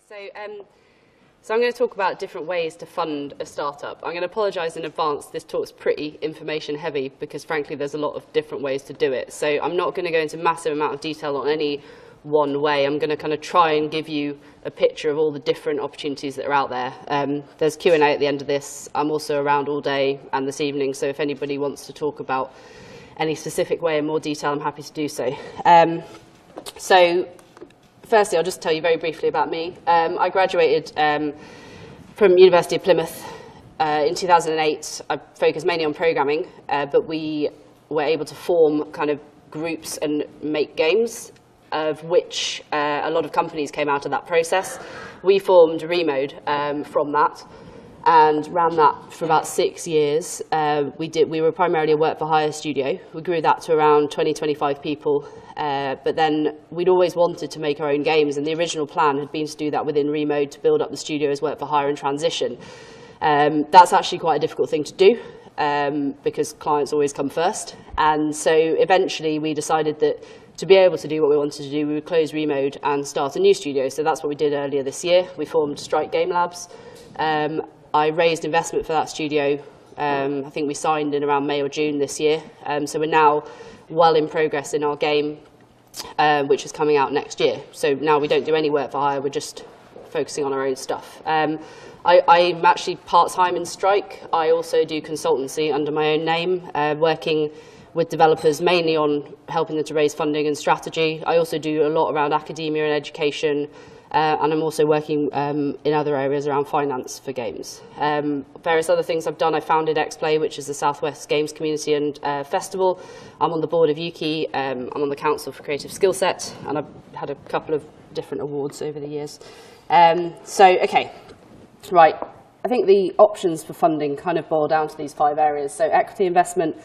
So I'm going to talk about different ways to fund a startup. I'm going to apologise in advance. This talk's pretty information heavy because, frankly, there's a lot of different ways to do it. So I'm not going to go into a massive amount of detail on any one way. I'm going to kind of try and give you a picture of all the different opportunities that are out there. There's Q&A at the end of this. I'm also around all day and this evening, so if anybody wants to talk about any specific way in more detail, I'm happy to do so. Firstly, I'll just tell you very briefly about me. I graduated from University of Plymouth in 2008. I focused mainly on programming, but we were able to form kind of groups and make games, of which a lot of companies came out of that process. We formed Remode from that and ran that for about 6 years. We were primarily a work-for-hire studio. We grew that to around 20, 25 people. But then we'd always wanted to make our own games, and the original plan had been to do that within Remode, to build up the studio as work for hire and transition. That's actually quite a difficult thing to do because clients always come first. And so eventually we decided that to be able to do what we wanted to do, we would close Remode and start a new studio. So that's what we did earlier this year. We formed Strike Gamelabs. I raised investment for that studio. I think we signed in around May or June this year. So we're now well in progress in our game, which is coming out next year. So now we don't do any work for hire, we're just focusing on our own stuff. I'm actually part-time in Strike. I also do consultancy under my own name, working with developers mainly on helping them to raise funding and strategy. I also do a lot around academia and education, and I'm also working in other areas around finance for games. Various other things I've done, I founded X-Play, which is the Southwest Games Community and Festival. I'm on the board of Ukie, I'm on the Council for Creative Skillset, and I've had a couple of different awards over the years. Okay, right. I think the options for funding kind of boil down to these 5 areas. So equity investment,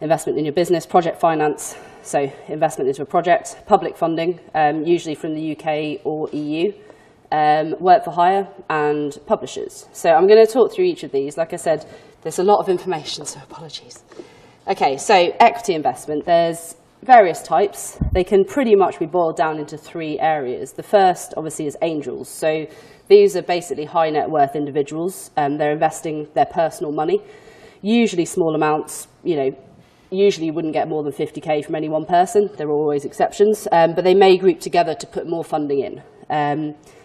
investment in your business, project finance, so investment into a project, public funding, usually from the UK or EU, work for hire, and publishers. So I'm going to talk through each of these. Like I said, there's a lot of information, so apologies. Okay, so equity investment, there's various types. They can pretty much be boiled down into 3 areas. The first, obviously, is angels. So these are basically high net worth individuals. They're investing their personal money, usually small amounts, usually you wouldn't get more than 50k from any one person. There are always exceptions, but they may group together to put more funding in.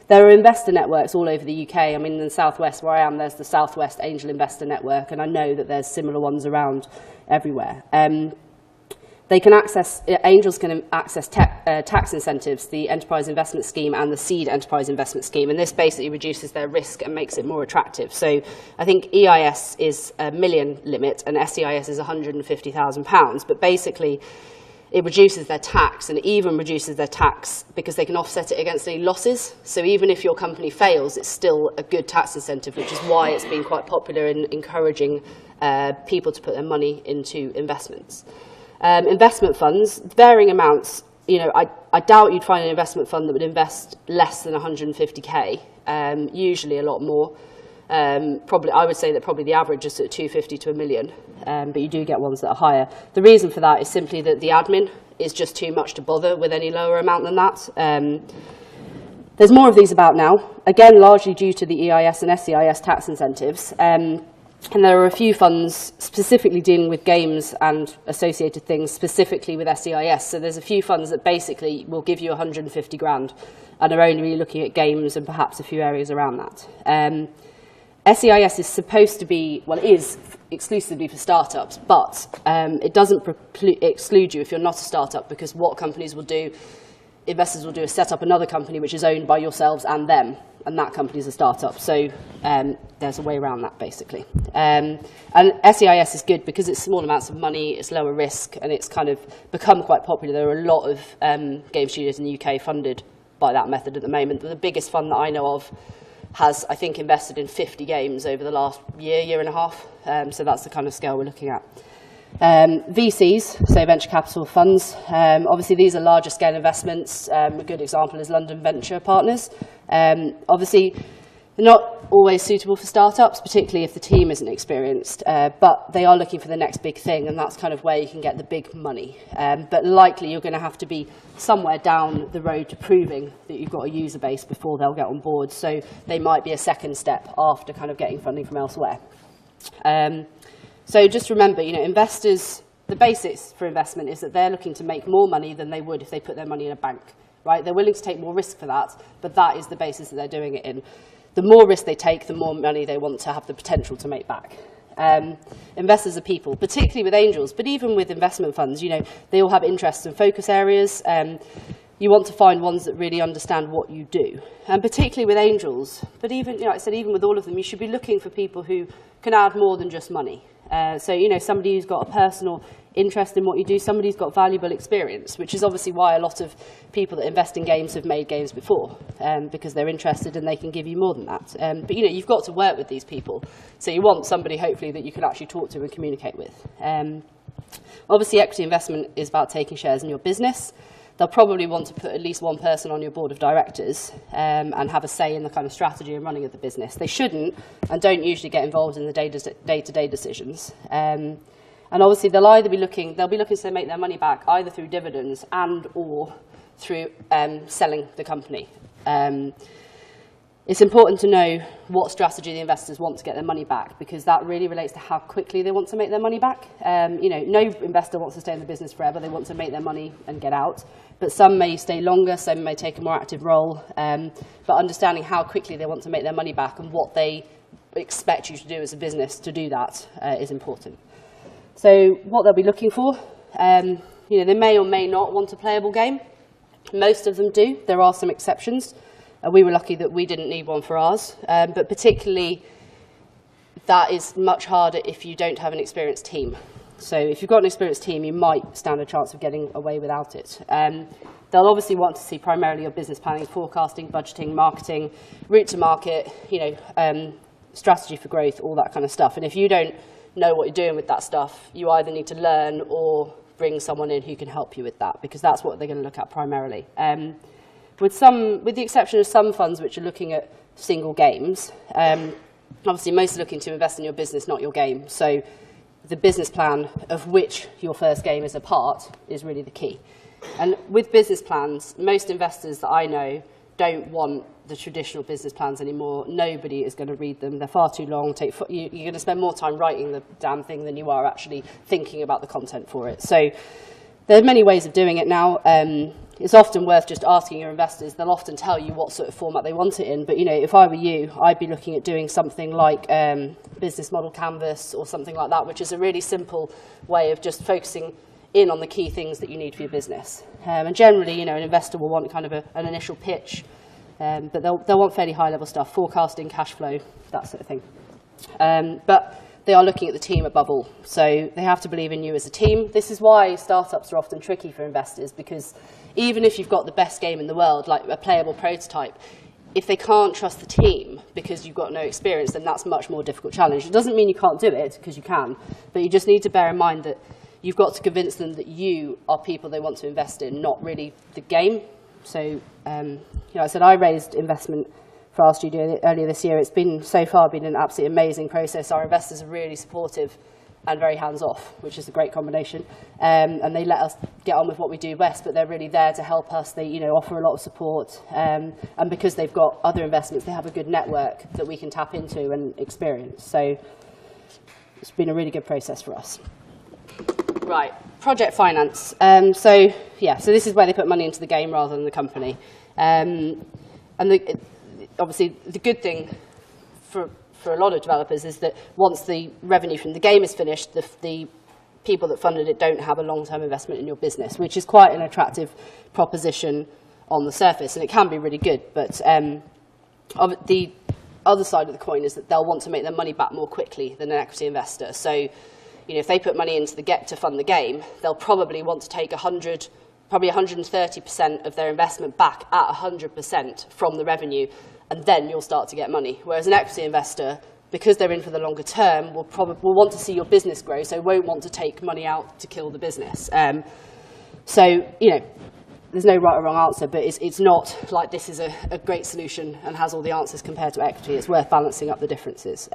There are investor networks all over the UK. I mean, in the Southwest where I am, there's the Southwest Angel Investor Network, and I know that there's similar ones around everywhere. Angels can access tax incentives, the Enterprise Investment Scheme and the Seed Enterprise Investment Scheme, and this basically reduces their risk and makes it more attractive. So I think EIS is a million limit and SEIS is £150,000, but basically it reduces their tax, and even reduces their tax because they can offset it against any losses. So even if your company fails, it's still a good tax incentive, which is why it's been quite popular in encouraging people to put their money into investments. Investment funds, varying amounts. I doubt you'd find an investment fund that would invest less than 150k. Usually a lot more. I would say that probably the average is at 250 to $1 million, but you do get ones that are higher. The reason for that is simply that the admin is just too much to bother with any lower amount than that. There's more of these about now, again largely due to the EIS and SEIS tax incentives. And there are a few funds specifically dealing with games and associated things, specifically with SEIS. So there's a few funds that basically will give you 150 grand and are only really looking at games and perhaps a few areas around that. SEIS is supposed to be, well, it is exclusively for startups, but it doesn't exclude you if you're not a startup, because what companies will do, investors will do is set up another company which is owned by yourselves and them, and that company is a startup. So there's a way around that, basically. And SEIS is good because it's small amounts of money, it's lower risk, and it's kind of become quite popular. There are a lot of game studios in the UK funded by that method at the moment. The biggest fund that I know of has, I think, invested in 50 games over the last year and a half. So that's the kind of scale we're looking at. VCs, so venture capital funds, obviously these are larger scale investments. A good example is London Venture Partners. Obviously They're not always suitable for startups, particularly if the team isn't experienced, but they are looking for the next big thing, and that's kind of where you can get the big money. But likely you're going to have to be somewhere down the road to proving that you've got a user base before they'll get on board, so they might be a second step after kind of getting funding from elsewhere. So just remember, investors, the basics for investment is that they're looking to make more money than they would if they put their money in a bank, right? They're willing to take more risk for that, but that is the basis that they're doing it in. The more risk they take, the more money they want to have the potential to make back. Investors are people, particularly with angels, but even with investment funds, they all have interests and focus areas. You want to find ones that really understand what you do, and particularly with angels. But even, like I said, even with all of them, you should be looking for people who can add more than just money. So, somebody who's got a personal interest in what you do, somebody who's got valuable experience, which is obviously why a lot of people that invest in games have made games before, because they're interested and they can give you more than that. But, you've got to work with these people. So you want somebody, hopefully, that you can actually talk to and communicate with. Obviously, equity investment is about taking shares in your business. They'll probably want to put at least one person on your board of directors and have a say in the kind of strategy and running of the business. They shouldn't and don't usually get involved in the day-to-day decisions. And obviously, they'll be looking to make their money back either through dividends and or through selling the company. It's important to know what strategy the investors want to get their money back, because that really relates to how quickly they want to make their money back. No investor wants to stay in the business forever. They want to make their money and get out. But some may stay longer, some may take a more active role. But understanding how quickly they want to make their money back and what they expect you to do as a business to do that is important. So what they'll be looking for, they may or may not want a playable game. Most of them do. There are some exceptions. We were lucky that we didn't need one for ours, but particularly that is much harder if you don't have an experienced team. So if you've got an experienced team, you might stand a chance of getting away without it. They'll obviously want to see primarily your business planning, forecasting, budgeting, marketing, route to market, strategy for growth, all that kind of stuff. And if you don't know what you're doing with that stuff, you either need to learn or bring someone in who can help you with that, because that's what they're going to look at primarily. With the exception of some funds which are looking at single games, obviously most are looking to invest in your business, not your game. So the business plan of which your first game is a part is really the key. And with business plans, most investors that I know don't want the traditional business plans anymore. Nobody is going to read them. They're far too long. You're going to spend more time writing the damn thing than you are actually thinking about the content for it. So there are many ways of doing it now. It's often worth just asking your investors. They'll often tell you what sort of format they want it in. But, if I were you, I'd be looking at doing something like business model canvas or something like that, which is a really simple way of just focusing in on the key things that you need for your business. And generally, an investor will want kind of an initial pitch, but they'll want fairly high-level stuff, forecasting, cash flow, that sort of thing. But they are looking at the team above all. So they have to believe in you as a team. This is why startups are often tricky for investors, because even if you've got the best game in the world, like a playable prototype, if they can't trust the team because you've got no experience, then that's a much more difficult challenge. It doesn't mean you can't do it, because you can, but you just need to bear in mind that you've got to convince them that you are people they want to invest in, not really the game. So, I said I raised investment for our studio earlier this year. It's been, so far, been an absolutely amazing process. Our investors are really supportive and very hands-off, which is a great combination. And they let us get on with what we do best, but they're really there to help us. They, offer a lot of support. And because they've got other investments, they have a good network that we can tap into and experience. So it's been a really good process for us. Right, project finance. So this is where they put money into the game rather than the company. Obviously, the good thing for a lot of developers is that once the revenue from the game is finished, the people that funded it don't have a long-term investment in your business, which is quite an attractive proposition on the surface, and it can be really good. But the other side of the coin is that they'll want to make their money back more quickly than an equity investor. So, if they put money into to fund the game, they'll probably want to take 130% of their investment back at 100% from the revenue, and then you'll start to get money. Whereas an equity investor, because they're in for the longer term, will want to see your business grow, so won't want to take money out to kill the business. there's no right or wrong answer, but it's not like this is a great solution and has all the answers compared to equity. It's worth balancing up the differences.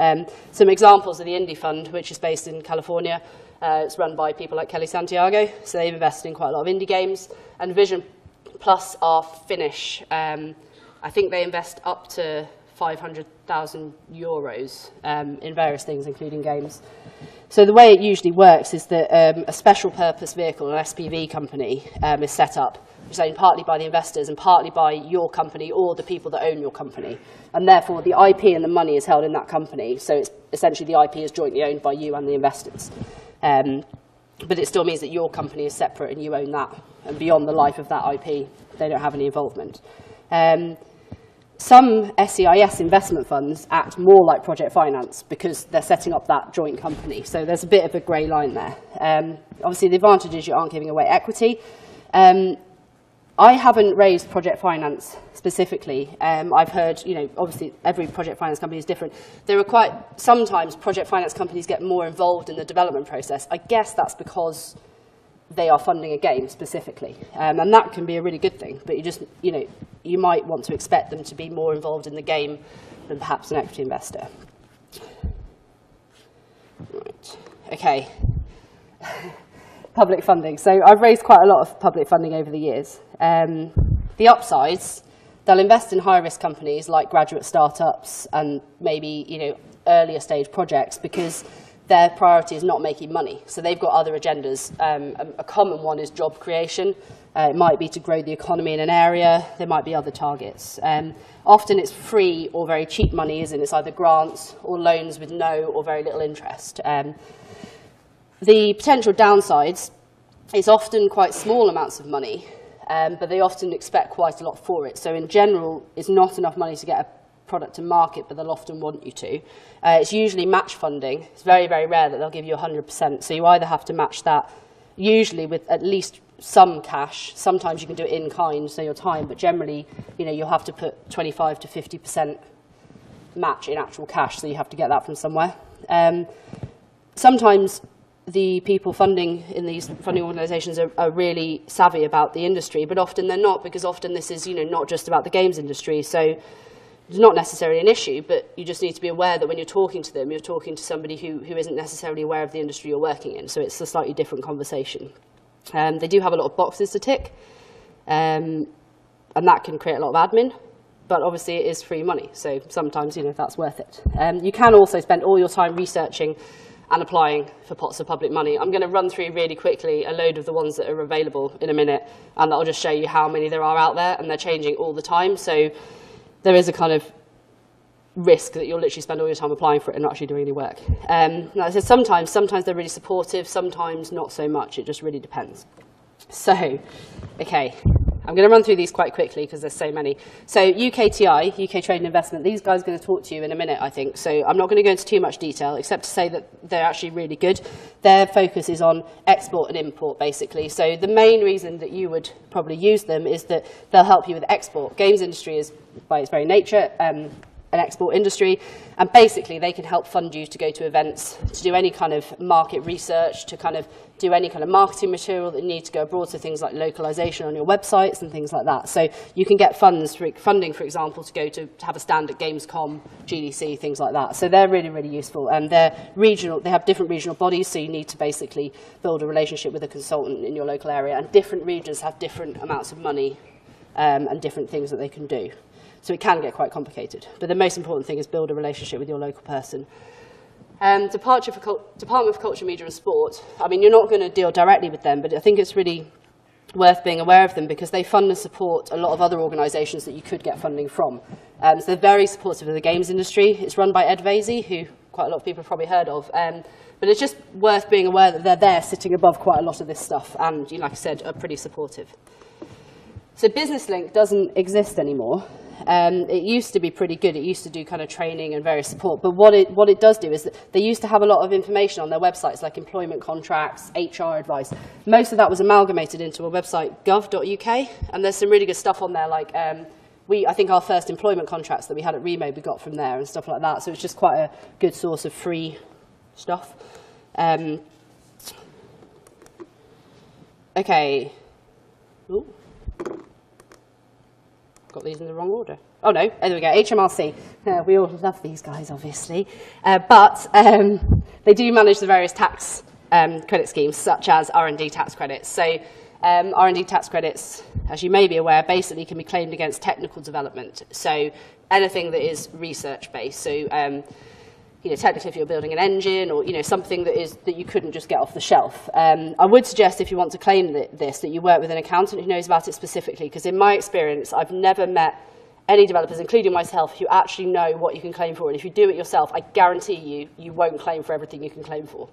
Some examples of the Indie Fund, which is based in California. It's run by people like Kelly Santiago, so they've invested in quite a lot of indie games. And Vision Plus are Finnish. I think they invest up to 500,000 euros in various things, including games. So the way it usually works is that a special purpose vehicle, an SPV company, is set up, which is owned partly by the investors and partly by your company or the people that own your company. And therefore, the IP and the money is held in that company. So it's essentially the IP is jointly owned by you and the investors. But it still means that your company is separate and you own that. And beyond the life of that IP, they don't have any involvement. Some SEIS investment funds act more like project finance because they're setting up that joint company. So there's a bit of a grey line there. Obviously, the advantage is you aren't giving away equity. I haven't raised project finance specifically. I've heard, obviously every project finance company is different. Sometimes project finance companies get more involved in the development process. I guess that's because they are funding a game specifically. And that can be a really good thing, but you might want to expect them to be more involved in the game than perhaps an equity investor. Right. Okay. Public funding. So I've raised quite a lot of public funding over the years. The upsides, they'll invest in high-risk companies like graduate startups and maybe earlier stage projects because their priority is not making money. So they've got other agendas. A common one is job creation. It might be to grow the economy in an area. There might be other targets. Often it's free or very cheap money, isn't it? It's either grants or loans with no or very little interest. The potential downsides is often quite small amounts of money, but they often expect quite a lot for it. So in general, it's not enough money to get a product to market, but they'll often want you to. It's usually match funding. It's very, very rare that they'll give you 100%. So you either have to match that, usually with at least some cash. Sometimes you can do it in kind, so your time, but generally, you'll have to put 25 to 50% match in actual cash, so you have to get that from somewhere. Sometimes the people funding in these funding organisations are really savvy about the industry, but often they're not, because often this is not just about the games industry. So it's not necessarily an issue, but you just need to be aware that when you're talking to them, you're talking to somebody who isn't necessarily aware of the industry you're working in. So it's a slightly different conversation. They do have a lot of boxes to tick, and that can create a lot of admin. But obviously it is free money, so sometimes that's worth it. You can also spend all your time researching and applying for pots of public money. I'm going to run through really quickly a load of the ones that are available in a minute, and that'll just show you how many there are out there, and they're changing all the time. So there is a kind of risk that you'll literally spend all your time applying for it and not actually doing any work. Like I said, sometimes they're really supportive, sometimes not so much. It just really depends. So, okay, I'm going to run through these quite quickly because there's so many. So UKTI, UK Trade and Investment, these guys are going to talk to you in a minute, I think. So I'm not going to go into too much detail, except to say that they're actually really good. Their focus is on export and import, basically. So the main reason that you would probably use them is that they'll help you with export. Games industry is, by its very nature, an export industry, and basically they can help fund you to go to events, to do any kind of market research, to kind of do any kind of marketing material that you need to go abroad, so things like localization on your websites and things like that. So you can get funding, for example, to go to have a stand at Gamescom, GDC, things like that. So they're really, really useful, and they're regional. They have different regional bodies, so you need to basically build a relationship with a consultant in your local area, and different regions have different amounts of money and different things that they can do. So it can get quite complicated. But the most important thing is build a relationship with your local person. Department for Culture, Media and Sport. I mean, you're not going to deal directly with them, but I think it's really worth being aware of them because they fund and support a lot of other organisations that you could get funding from. So they're very supportive of the games industry. It's run by Ed Vasey, who quite a lot of people have probably heard of. But it's just worth being aware that they're there sitting above quite a lot of this stuff and, like I said, are pretty supportive. So Business Link doesn't exist anymore. It used to be pretty good. It used to do kind of training and various support. But what it does do is that they used to have a lot of information on their websites, like employment contracts, HR advice. Most of that was amalgamated into a website, gov.uk, and there's some really good stuff on there. Like I think our first employment contracts that we had at Remo, we got from there and stuff like that. So it's just quite a good source of free stuff. Okay. Ooh. Got these in the wrong order. Oh no, there we go, HMRC. We all love these guys, obviously. But they do manage the various tax credit schemes, such as R&D tax credits. So R&D tax credits, as you may be aware, basically can be claimed against technical development. So anything that is research-based. So technically if you're building an engine or something that you couldn't just get off the shelf. I would suggest if you want to claim this that you work with an accountant who knows about it specifically, because in my experience I've never met any developers, including myself, who actually know what you can claim for. And if you do it yourself, I guarantee you won't claim for everything you can claim for.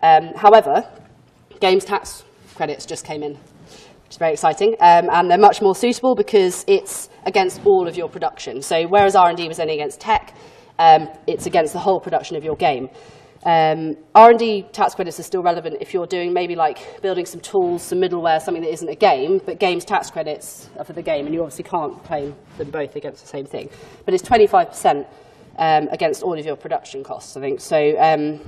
However, games tax credits just came in, which is very exciting, and they're much more suitable because it's against all of your production. So whereas R&D was only against tech, it's against the whole production of your game. R&D tax credits are still relevant if you're doing maybe like building some tools, some middleware, something that isn't a game, but games tax credits are for the game, and you obviously can't claim them both against the same thing. But it's 25% against all of your production costs, I think. So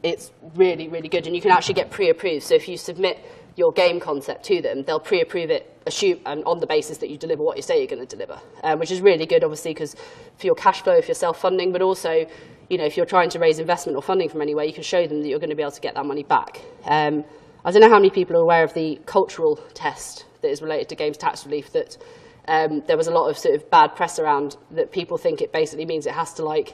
it's really, really good, and you can actually get pre-approved. So if you submit your game concept to them, they'll pre-approve it, and on the basis that you deliver what you say you're going to deliver, which is really good, obviously, because for your cash flow, if you're self-funding, but also, if you're trying to raise investment or funding from anywhere, you can show them that you're going to be able to get that money back. I don't know how many people are aware of the cultural test that is related to games tax relief, that there was a lot of sort of bad press around, that people think it basically means it has to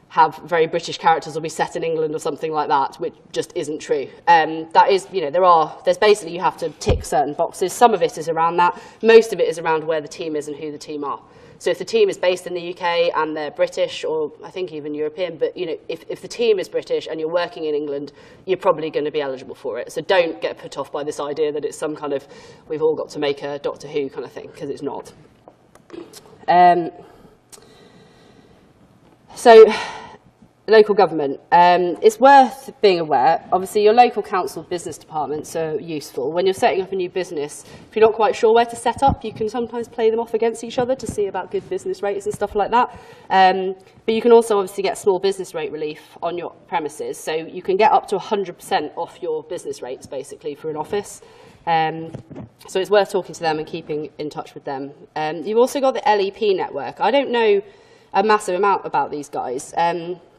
have very British characters or be set in England or something like that, which just isn't true. That is, there's basically, you have to tick certain boxes. Some of it is around that. Most of it is around where the team is and who the team are. So if the team is based in the UK and they're British, or I think even European, but if the team is British and you're working in England, you're probably going to be eligible for it. So don't get put off by this idea that it's some kind of, we've all got to make a Doctor Who kind of thing, because it's not. So local government, it's worth being aware. Obviously, your local council business departments are useful. When you're setting up a new business, if you're not quite sure where to set up, you can sometimes play them off against each other to see about good business rates and stuff like that. But you can also obviously get small business rate relief on your premises. So you can get up to 100% off your business rates, basically, for an office. So it's worth talking to them and keeping in touch with them. You've also got the LEP network. I don't know a massive amount about these guys.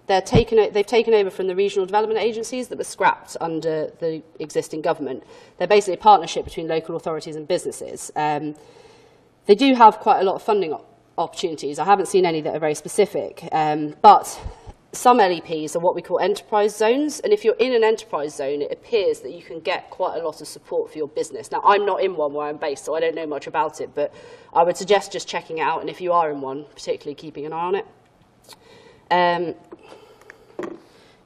They've taken over from the regional development agencies that were scrapped under the existing government. They're basically a partnership between local authorities and businesses. They do have quite a lot of funding opportunities. I haven't seen any that are very specific, but some LEPs are what we call enterprise zones, and if you're in an enterprise zone, it appears that you can get quite a lot of support for your business. Now, I'm not in one where I'm based, so I don't know much about it, but I would suggest just checking it out, and if you are in one, particularly keeping an eye on it.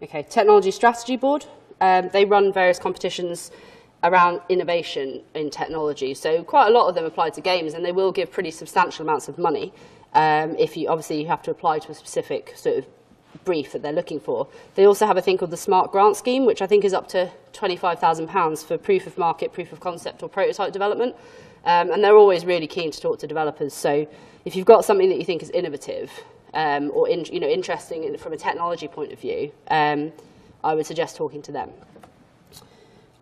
Okay, Technology Strategy Board. They run various competitions around innovation in technology. So quite a lot of them apply to games, and they will give pretty substantial amounts of money. If you have to apply to a specific sort of brief that they're looking for. They also have a thing called the Smart Grant Scheme, which I think is up to £25,000 for proof of market, proof of concept, or prototype development. And they're always really keen to talk to developers. So if you've got something that you think is innovative, or interesting from a technology point of view, I would suggest talking to them.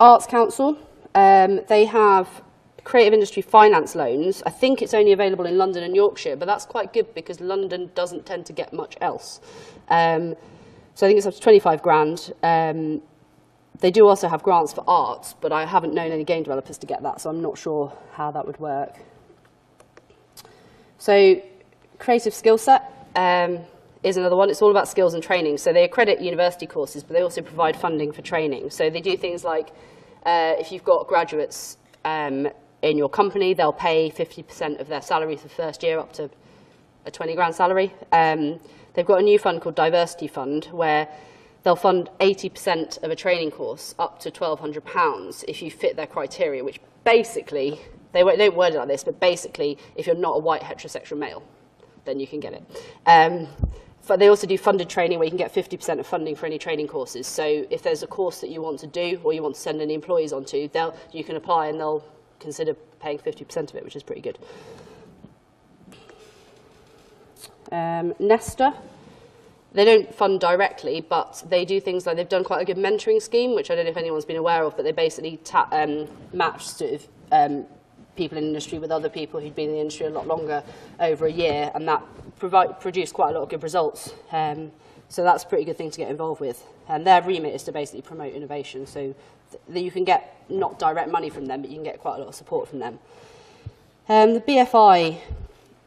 Arts Council, they have creative industry finance loans. I think it's only available in London and Yorkshire, but that's quite good because London doesn't tend to get much else. So I think it's up to 25 grand. They do also have grants for arts, but I haven't known any game developers to get that, so I'm not sure how that would work. So creative skill set is another one. It's all about skills and training. So they accredit university courses, but they also provide funding for training. So they do things like if you've got graduates in your company, they'll pay 50% of their salary for the first year up to a 20 grand salary. They've got a new fund called Diversity Fund where they'll fund 80% of a training course up to £1,200 if you fit their criteria, which basically, they don't word it like this, but basically, if you're not a white heterosexual male, then you can get it. But they also do funded training where you can get 50% of funding for any training courses. So if there's a course that you want to do or you want to send any employees onto, you can apply and they'll consider paying 50% of it, which is pretty good. Nesta, they don't fund directly, but they do things like they've done quite a good mentoring scheme, which I don't know if anyone's been aware of, but they basically match sort of people in the industry with other people who'd been in the industry a lot longer, over a year, and that produced quite a lot of good results. So that's a pretty good thing to get involved with. And their remit is to basically promote innovation, so that you can get not direct money from them, but you can get quite a lot of support from them. The BFI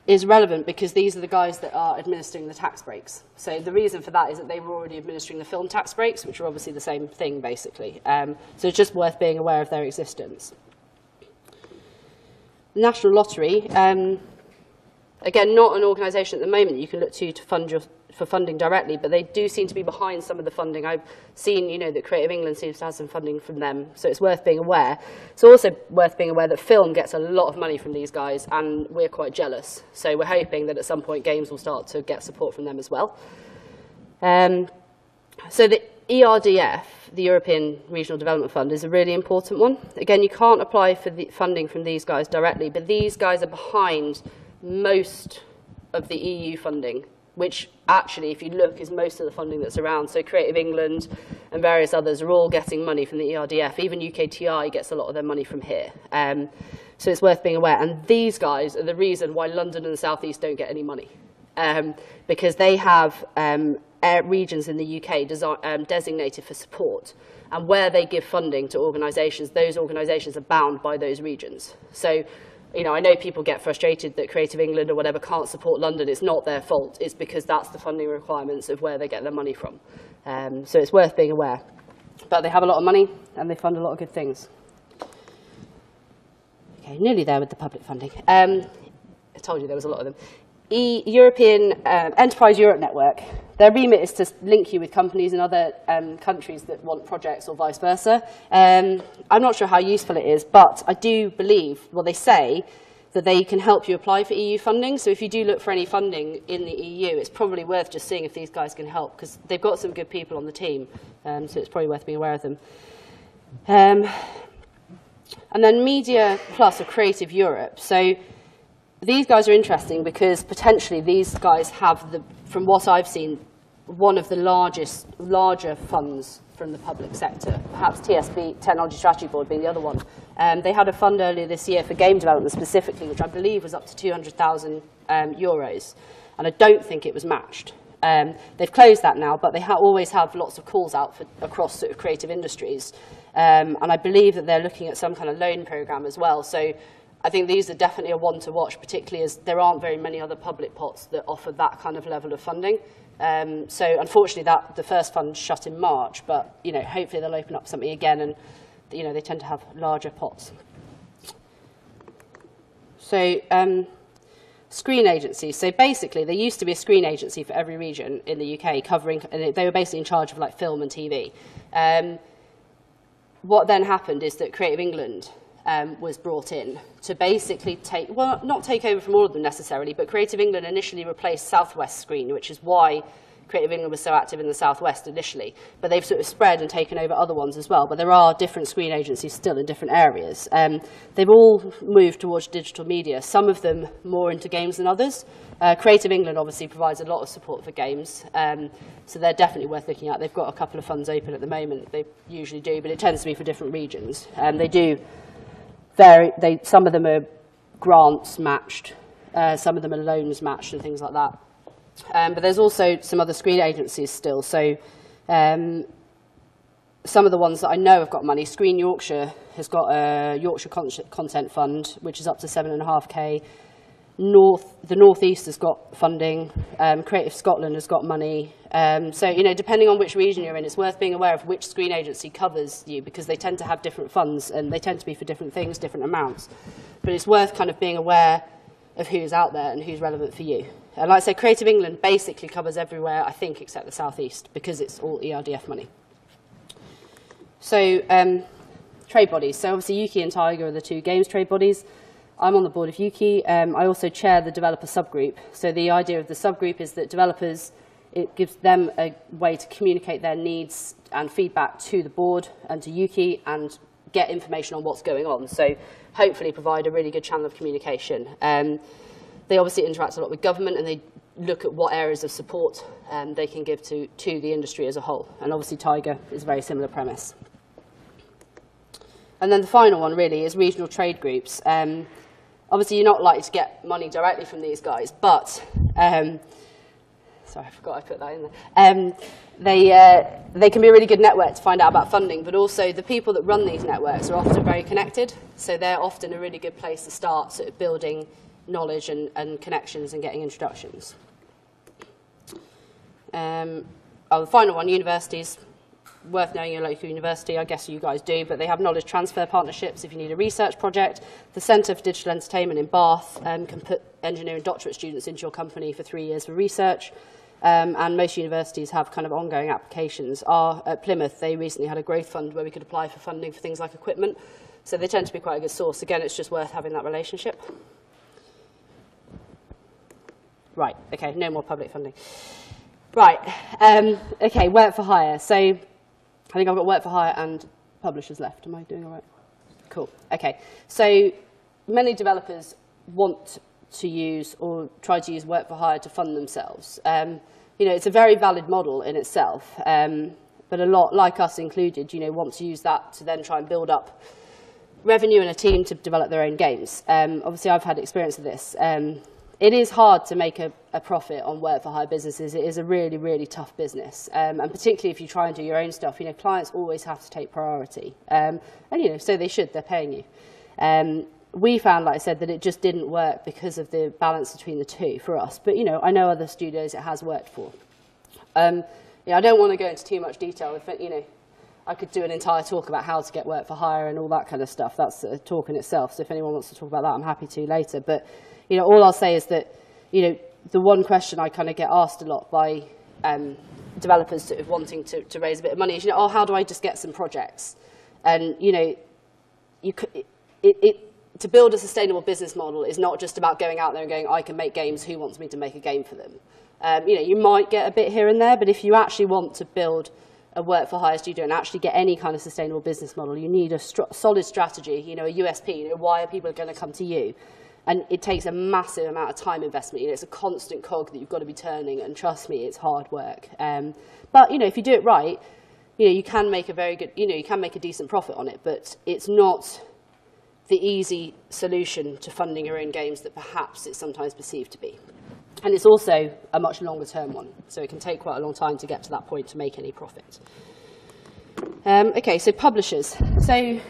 is relevant because these are the guys that are administering the tax breaks. So the reason for that is that they were already administering the film tax breaks, which are obviously the same thing, basically. So it's just worth being aware of their existence. The National Lottery, again, not an organisation at the moment you can look to fund for funding directly, but they do seem to be behind some of the funding. I've seen, that Creative England seems to have some funding from them, so it's worth being aware. It's also worth being aware that film gets a lot of money from these guys, and we're quite jealous. So we're hoping that at some point games will start to get support from them as well. So the ERDF, the European Regional Development Fund, is a really important one. Again, you can't apply for the funding from these guys directly, but these guys are behind most of the EU funding, which actually, if you look, is most of the funding that's around. So Creative England and various others are all getting money from the ERDF. Even UKTI gets a lot of their money from here. So it's worth being aware. And these guys are the reason why London and the South East don't get any money, because they have regions in the UK designated for support. And where they give funding to organisations, those organisations are bound by those regions. So I know people get frustrated that Creative England or whatever can't support London. It's not their fault. It's because that's the funding requirements of where they get their money from. So it's worth being aware. But they have a lot of money, and they fund a lot of good things. Okay, nearly there with the public funding. I told you there was a lot of them. European Enterprise Europe Network. Their remit is to link you with companies in other countries that want projects or vice versa. I'm not sure how useful it is, but I do believe, well, they say that they can help you apply for EU funding. So if you do look for any funding in the EU, it's probably worth just seeing if these guys can help, because they've got some good people on the team. So it's probably worth being aware of them. And then Media Plus or Creative Europe. So these guys are interesting because potentially these guys have, from what I've seen, one of the larger funds from the public sector, perhaps TSB, Technology Strategy Board, being the other one. They had a fund earlier this year for game development specifically, which I believe was up to 200,000 euros, and I don't think it was matched. They've closed that now, but they always have lots of calls out across sort of creative industries, and I believe that they're looking at some kind of loan program as well. So I think these are definitely a one to watch, particularly as there aren't very many other public pots that offer that kind of level of funding. So unfortunately, the first fund shut in March, but hopefully they'll open up something again, and they tend to have larger pots. So screen agencies. So basically, there used to be a screen agency for every region in the UK, and they were basically in charge of like film and TV. What then happened is that Creative England was brought in to basically not take over from all of them necessarily, but Creative England initially replaced South West Screen, which is why Creative England was so active in the South West initially. But they've sort of spread and taken over other ones as well. But there are different screen agencies still in different areas. They've all moved towards digital media, some of them more into games than others. Creative England obviously provides a lot of support for games, so they're definitely worth looking at. They've got a couple of funds open at the moment. They usually do, but it tends to be for different regions. They do some of them are grants matched, some of them are loans matched and things like that. But there's also some other screen agencies still. So some of the ones that I know have got money. Screen Yorkshire has got a Yorkshire Content Fund, which is up to 7.5k. The North East has got funding. Creative Scotland has got money. So, depending on which region you're in, it's worth being aware of which screen agency covers you, because they tend to have different funds and they tend to be for different things, different amounts. But it's worth kind of being aware of who's out there and who's relevant for you. And like I say, Creative England basically covers everywhere, I think, except the South East, because it's all ERDF money. So, trade bodies. So obviously Ukie and Tiger are the two games trade bodies. I'm on the board of Ukie. I also chair the developer subgroup. So the idea of the subgroup is that developers, it gives them a way to communicate their needs and feedback to the board and to Ukie and get information on what's going on. So hopefully provide a really good channel of communication. They obviously interact a lot with government, and they look at what areas of support they can give to the industry as a whole. And obviously Tiger is a very similar premise. And then the final one really is regional trade groups. Obviously, you're not likely to get money directly from these guys, but sorry, I forgot I put that in there. They can be a really good network to find out about funding, but also the people that run these networks are often very connected, so they're often a really good place to start sort of building knowledge and connections and getting introductions. The final one, universities. Worth knowing your local university, I guess you guys do, but they have knowledge transfer partnerships if you need a research project. The Centre for Digital Entertainment in Bath can put engineering doctorate students into your company for 3 years for research. And most universities have kind of ongoing applications. At Plymouth, they recently had a growth fund where we could apply for funding for things like equipment. So they tend to be quite a good source. Again, it's just worth having that relationship. Right, okay, no more public funding. Right, okay, work for hire. So I think I've got work for hire and publishers left. Am I doing all right? Cool, okay. So many developers want to use or try to use work for hire to fund themselves. You know, it's a very valid model in itself, but a lot, like us included, you know, want to use that to then try and build up revenue and a team to develop their own games. Obviously, I've had experience of this. It is hard to make a profit on work for hire businesses. It is a really, really tough business. And particularly if you try and do your own stuff, you know, clients always have to take priority. And, you know, so they should, they're paying you. We found, like I said, that it just didn't work because of the balance between the two for us. But, you know, I know other studios it has worked for. You know, I don't want to go into too much detail. If, you know, I could do an entire talk about how to get work for hire and all that kind of stuff. That's a talk in itself. So if anyone wants to talk about that, I'm happy to later. But, you know, all I'll say is that, you know, the one question I kind of get asked a lot by developers sort of wanting to raise a bit of money is, you know, oh, how do I just get some projects? And, you know, to build a sustainable business model is not just about going out there and going, I can make games, who wants me to make a game for them? You know, you might get a bit here and there, but if you actually want to build a work for hire studio and actually get any kind of sustainable business model, you need a solid strategy, you know, a USP, you know, why are people going to come to you? And it takes a massive amount of time investment. You know, it's a constant cog that you've got to be turning, and trust me, it's hard work. But, you know, if you do it right, you know, you can make a very good, you know, you can make a decent profit on it, but it's not the easy solution to funding your own games that perhaps it's sometimes perceived to be. And it's also a much longer term one, so it can take quite a long time to get to that point to make any profit. Okay, so publishers. So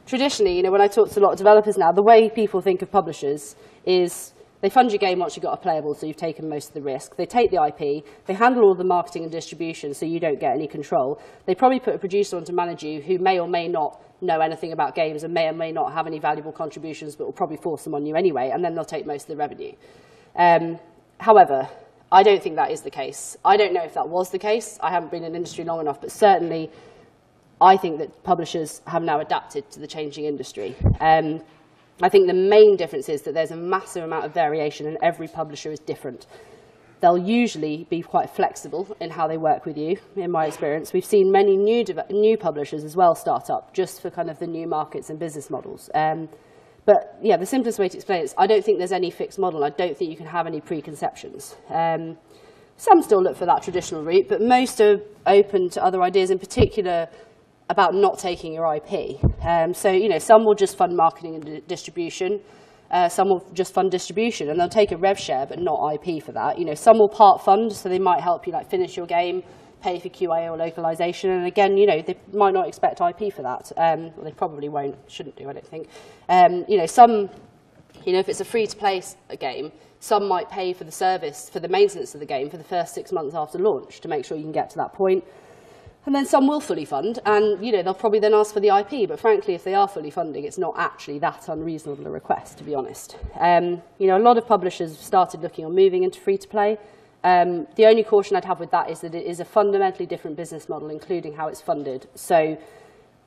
traditionally, you know, when I talk to a lot of developers now, the way people think of publishers is they fund your game once you've got a playable, so you've taken most of the risk. They take the IP, they handle all the marketing and distribution, so you don't get any control. They probably put a producer on to manage you who may or may not know anything about games and may or may not have any valuable contributions, but will probably force them on you anyway, and then they'll take most of the revenue. However, I don't think that is the case. I don't know if that was the case. I haven't been in the industry long enough, but certainly I think that publishers have now adapted to the changing industry. I think the main difference is that there's a massive amount of variation and every publisher is different. They'll usually be quite flexible in how they work with you, in my experience. We've seen many new publishers as well start up just for kind of the new markets and business models. But yeah, the simplest way to explain it is I don't think there's any fixed model. I don't think you can have any preconceptions. Some still look for that traditional route, but most are open to other ideas, in particular about not taking your IP. So, you know, some will just fund marketing and distribution. Some will just fund distribution, and they'll take a rev share, but not IP for that. You know, some will part fund, so they might help you like finish your game, pay for QA or localization, and again, you know, they might not expect IP for that. Well, they probably won't, shouldn't do, I don't think. You know, some, you know, if it's a free-to-play game, some might pay for the service, for the maintenance of the game for the first 6 months after launch to make sure you can get to that point. And then some will fully fund, and you know, they'll probably then ask for the IP, but frankly, if they are fully funding, it's not actually that unreasonable a request, to be honest. You know, a lot of publishers have started looking on moving into free-to-play. The only caution I'd have with that is that it is a fundamentally different business model, including how it's funded. So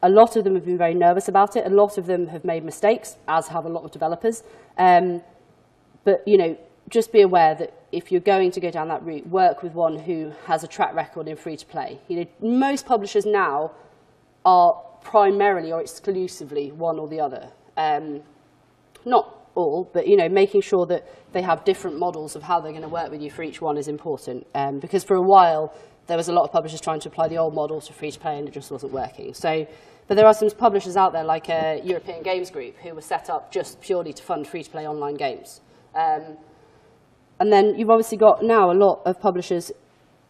a lot of them have been very nervous about it. A lot of them have made mistakes, as have a lot of developers. But, you know, just be aware that if you're going to go down that route, work with one who has a track record in free-to-play. You know, most publishers now are primarily or exclusively one or the other. Not all, but, you know, making sure that they have different models of how they're going to work with you for each one is important. Because for a while, there was a lot of publishers trying to apply the old model to free-to-play, and it just wasn't working. So But there are some publishers out there, like European Games Group, who were set up just purely to fund free-to-play online games. And then you've obviously got now a lot of publishers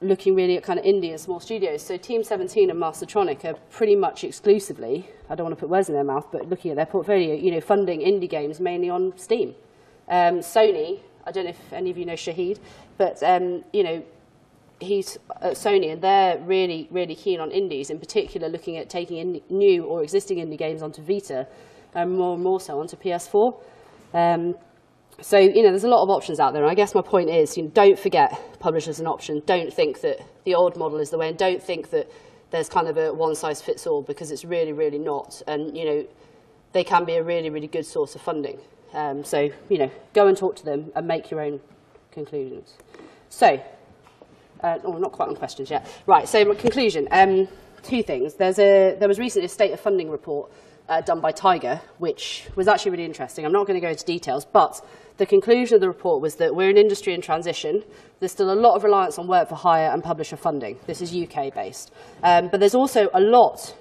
looking really at kind of indie and small studios. So Team 17 and Mastertronic are pretty much exclusively, I don't want to put words in their mouth, but looking at their portfolio, you know, funding indie games mainly on Steam. Sony, I don't know if any of you know Shahid, but you know, he's at Sony, and they're really, really keen on indies, in particular looking at taking new or existing indie games onto Vita, and more so onto PS4. So, you know, there's a lot of options out there, and I guess my point is, you know, don't forget publishers as an option. Don't think that the old model is the way, and don't think that there's kind of a one-size-fits-all, because it's really, really not. And, you know, they can be a really, really good source of funding. So, you know, go and talk to them and make your own conclusions. So, not quite on questions yet. Right, so my conclusion, two things. There was recently a state of funding report done by Tiger, which was actually really interesting. I'm not going to go into details, but the conclusion of the report was that we're an industry in transition. There's still a lot of reliance on work for hire and publisher funding. This is UK-based. But there's also a lot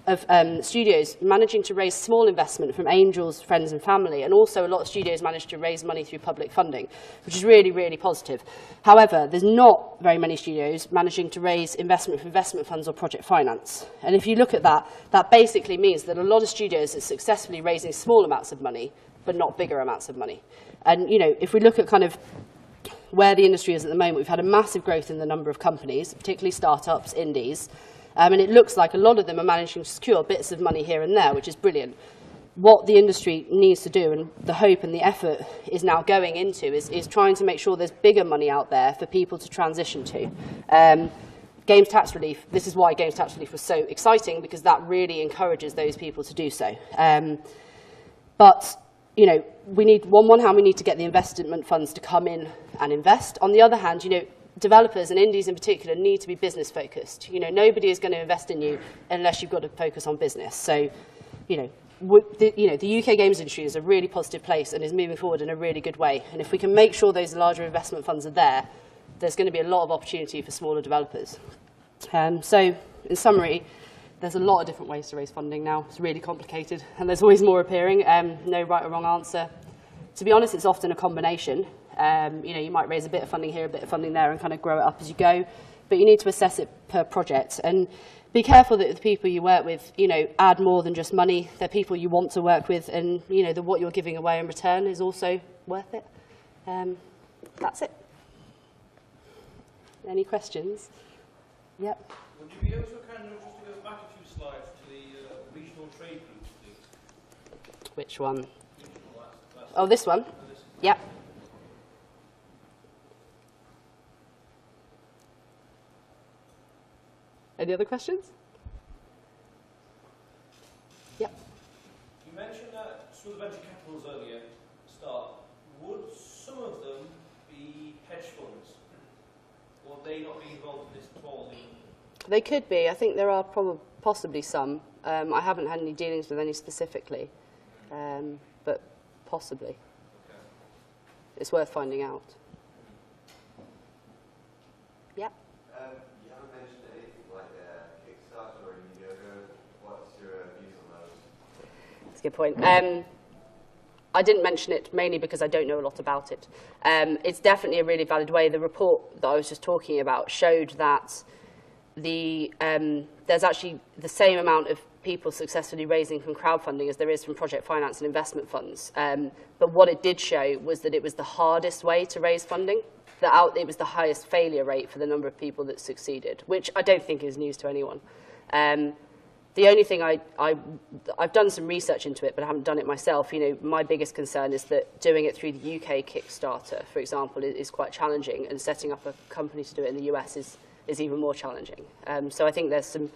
of studios managing to raise small investment from angels, friends and family, and also a lot of studios managed to raise money through public funding, which is really, really positive. However, there's not very many studios managing to raise investment from investment funds or project finance. And if you look at that, that basically means that a lot of studios are successfully raising small amounts of money, but not bigger amounts of money. And, you know, if we look at kind of where the industry is at the moment, we've had a massive growth in the number of companies, particularly startups, indies, and it looks like a lot of them are managing to secure bits of money here and there, which is brilliant. What the industry needs to do, and the hope and the effort is now going into, is trying to make sure there's bigger money out there for people to transition to. Games tax relief, this is why games tax relief was so exciting, because that really encourages those people to do so. But, you know, we need, on one hand, we need to get the investment funds to come in and invest. On the other hand, you know, developers and indies in particular need to be business focused. You know, nobody is going to invest in you unless you've got to focus on business. So, you know, the UK games industry is a really positive place and is moving forward in a really good way. And if we can make sure those larger investment funds are there, there's going to be a lot of opportunity for smaller developers. So, in summary, there's a lot of different ways to raise funding now. It's really complicated, and there's always more appearing. No right or wrong answer. To be honest, it's often a combination. You know, you might raise a bit of funding here, a bit of funding there, and kind of grow it up as you go. But you need to assess it per project, and be careful that the people you work with, you know, add more than just money. They're people you want to work with, and you know, what you're giving away in return is also worth it. That's it. Any questions? Yep. Would you be able to kind of just to go back a few slides to the regional trade groups, please? Which one? Oh, this one? Yep. Any other questions? Yep. You mentioned that some of the venture capitals earlier start. Would some of them be hedge funds? Or would they not be involved in this at all? They could be. I think there are possibly some. I haven't had any dealings with any specifically, but possibly. Okay. It's worth finding out. Yep. You haven't mentioned anything like Kickstarter or Indiegogo. What's your views on those? That's a good point. I didn't mention it mainly because I don't know a lot about it. It's definitely a really valid way. The report that I was just talking about showed that there's actually the same amount of people successfully raising from crowdfunding as there is from project finance and investment funds. But what it did show was that it was the hardest way to raise funding. It was the highest failure rate for the number of people that succeeded, which I don't think is news to anyone. The only thing I've done some research into it, but I haven't done it myself. You know, my biggest concern is that doing it through the UK Kickstarter, for example, is quite challenging, and setting up a company to do it in the US is even more challenging. So I think there's some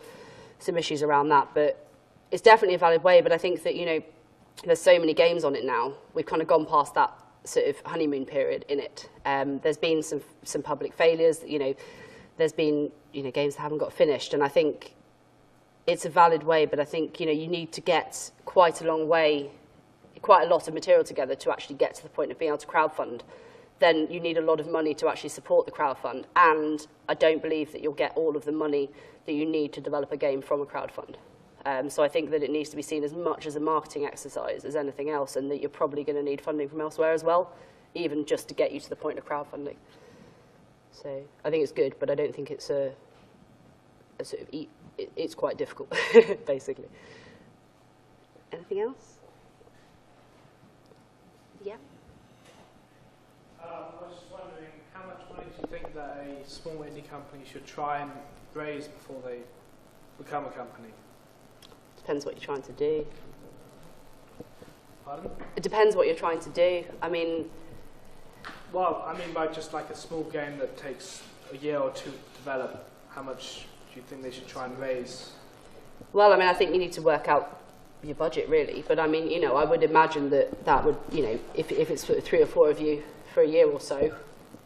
issues around that, but it's definitely a valid way. But I think that, you know, there's so many games on it now. We've kind of gone past that sort of honeymoon period in it. There's been some public failures. You know, there's been, you know, games that haven't got finished, and I think it's a valid way. But I think, you know, you need to get quite a long way, quite a lot of material together to actually get to the point of being able to crowdfund. Then you need a lot of money to actually support the crowdfund, and I don't believe that you'll get all of the money that you need to develop a game from a crowdfund. So I think that it needs to be seen as much as a marketing exercise as anything else, and that you're probably going to need funding from elsewhere as well, even just to get you to the point of crowdfunding. So I think it's good, but I don't think it's a sort of it's quite difficult, basically. Anything else? Yeah. I was just wondering, how much money do you think that a small indie company should try and raise before they become a company? Depends what you're trying to do. Pardon? It depends what you're trying to do. I mean, well, I mean by just like a small game that takes a year or two to develop, how much do you think they should try and raise? well, I mean, I think you need to work out your budget, really. But I mean, you know, I would imagine that would, you know, if it's sort of 3 or 4 of you for a year or so,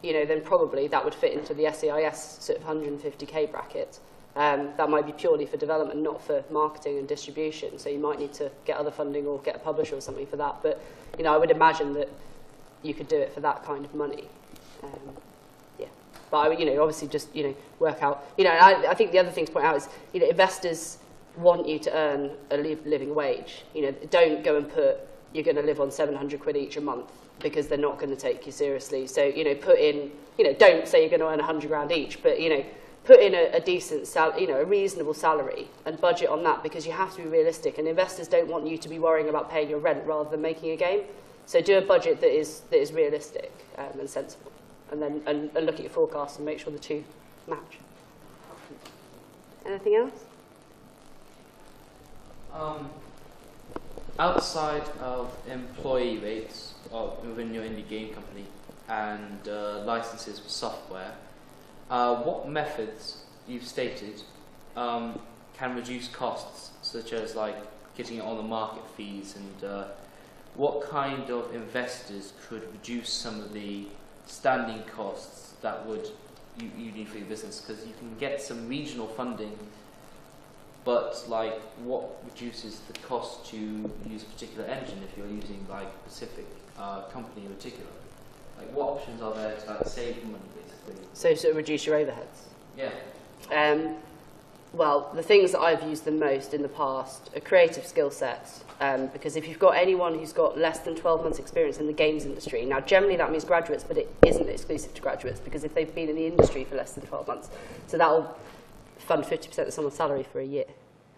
you know, then probably that would fit into the SEIS sort of 150k bracket. That might be purely for development, not for marketing and distribution. So you might need to get other funding or get a publisher or something for that. But, you know, I would imagine that you could do it for that kind of money. Yeah. But, I, you know, obviously just, you know, work out. You know, and I think the other thing to point out is, you know, investors want you to earn a living wage. You know, don't go and put, you're going to live on 700 quid each a month, because they're not going to take you seriously. So, you know, put in, you know, don't say you're going to earn 100 grand each, but, you know, put in a decent, you know, a reasonable salary and budget on that, because you have to be realistic. And investors don't want you to be worrying about paying your rent rather than making a game. So do a budget that is realistic and sensible, and then and look at your forecast and make sure the two match. Anything else? Outside of employee rates within your indie game company and licenses for software, what methods you've stated can reduce costs, such as like getting it on the market fees, and what kind of investors could reduce some of the standing costs that would you need for your business? Because you can get some regional funding, but like what reduces the cost to use a particular engine if you're using like a specific company in particular? Like what options are there to like save money basically? So sort of reduce your overheads. Yeah. Well, the things that I've used the most in the past are creative skill sets, because if you've got anyone who's got less than 12 months experience in the games industry, now generally that means graduates, but it isn't exclusive to graduates, because if they've been in the industry for less than 12 months, so that will fund 50% of someone's salary for a year.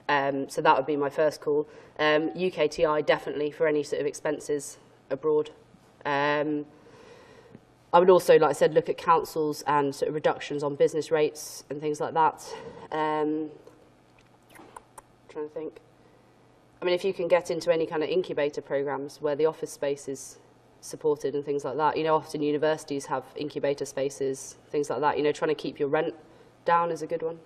So that would be my first call. UKTI, definitely, for any sort of expenses abroad. I would also, like I said, look at councils and sort of reductions on business rates and things like that. Trying to think. I mean, if you can get into any kind of incubator programs where the office space is supported and things like that. You know, often universities have incubator spaces, things like that. You know, trying to keep your rent down is a good one.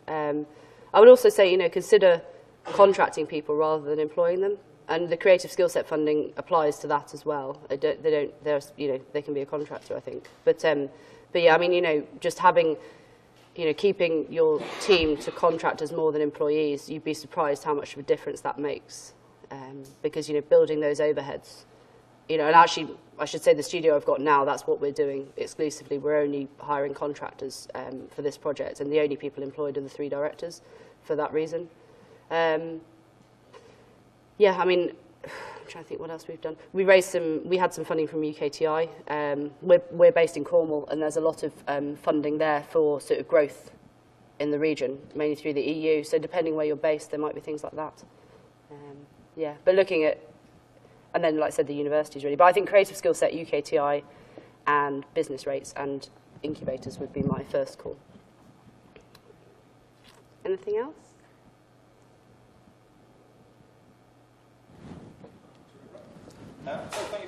I would also say, you know, consider contracting people rather than employing them. And the creative skill set funding applies to that as well. You know, they can be a contractor, I think. But yeah, I mean, you know, just having, you know, keeping your team to contractors more than employees, you'd be surprised how much of a difference that makes. Because, you know, building those overheads, you know, and actually, I should say the studio I've got now, that's what we're doing exclusively. We're only hiring contractors for this project, and the only people employed are the 3 directors for that reason. Yeah, I mean, I'm trying to think what else we've done. We had some funding from UKTI. We're based in Cornwall, and there's a lot of funding there for sort of growth in the region, mainly through the EU. So depending where you're based, there might be things like that. Yeah, but looking at, and then, like I said, the universities really. But I think creative skill set, UKTI, and business rates and incubators would be my first call. Anything else? So thank you